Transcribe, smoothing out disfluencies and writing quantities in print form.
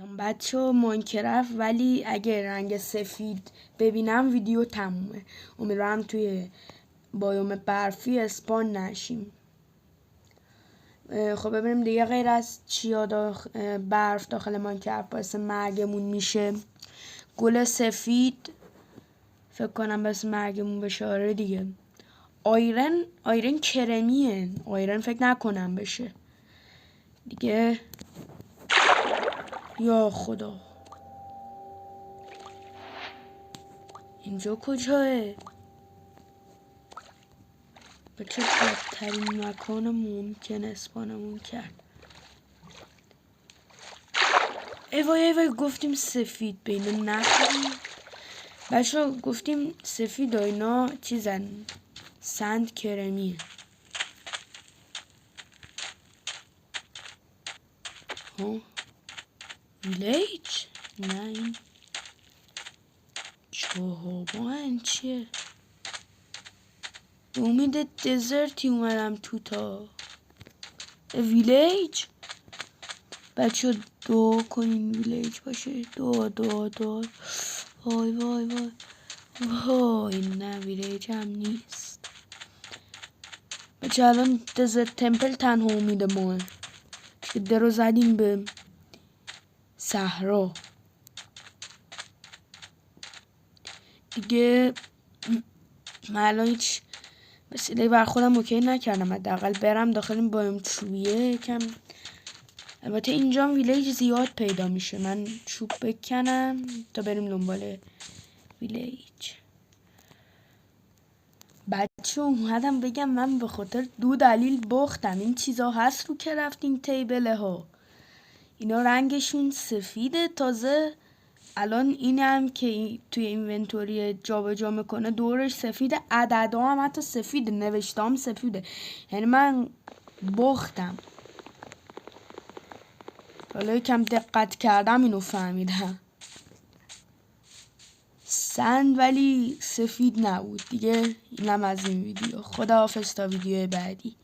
بچه ماینکرافت، ولی اگه رنگ سفید ببینم ویدیو تمومه. امیدوارم توی بایوم برفی اسپان نشیم. خب ببینیم دیگه غیر از چیا برف داخل ماینکرافت باعث مرگمون میشه. گل سفید فکر کنم باعث مرگمون بشه. آره دیگه. آیرن کرمیه. آیرن فکر نکنم بشه دیگه. یا خدا، اینجا کجاه؟ به چه بدترین مکان ممکن اسپانمون کرد. ایوای گفتیم سفید به اینا نخوریم. بچه ها گفتیم سفید و اینا چیزن، سند کرمیه. ها ویلیج؟ نه این چوهابان چیه؟ امید دزرتی اومدم تو تا ویلیج. بچه دعا کنین ویلیج باشه. دعا. وای نه ویلیج هم نیست. بچه الان دزرت تمپل تنها امید ماه که درو زدیم به صحرا دیگه. من الان هیچ وسیله بر خودم اوکی نکردم حداقل برم داخل این بایوم چوبیه کم. البته اینجا هم ویلیج زیاد پیدا میشه. من چوب بکنم تا بریم دنبال ویلیج. بچه اومدم بگم من به خاطر 2 دلیل باختم. این چیزا هست رو کرافتینگ تیبله ها، اینا رنگشون سفیده. تازه الان اینم که توی اینونتوری جابجا میکنه دورش سفیده. عددا هم حتی سفیده، نوشته هم سفیده. یعنی من باختم. حالا یکم دقت کردم اینو فهمیدم. سند ولی سفید نبود دیگه. اینم از این ویدیو. خداحافظ تا ویدیو بعدی.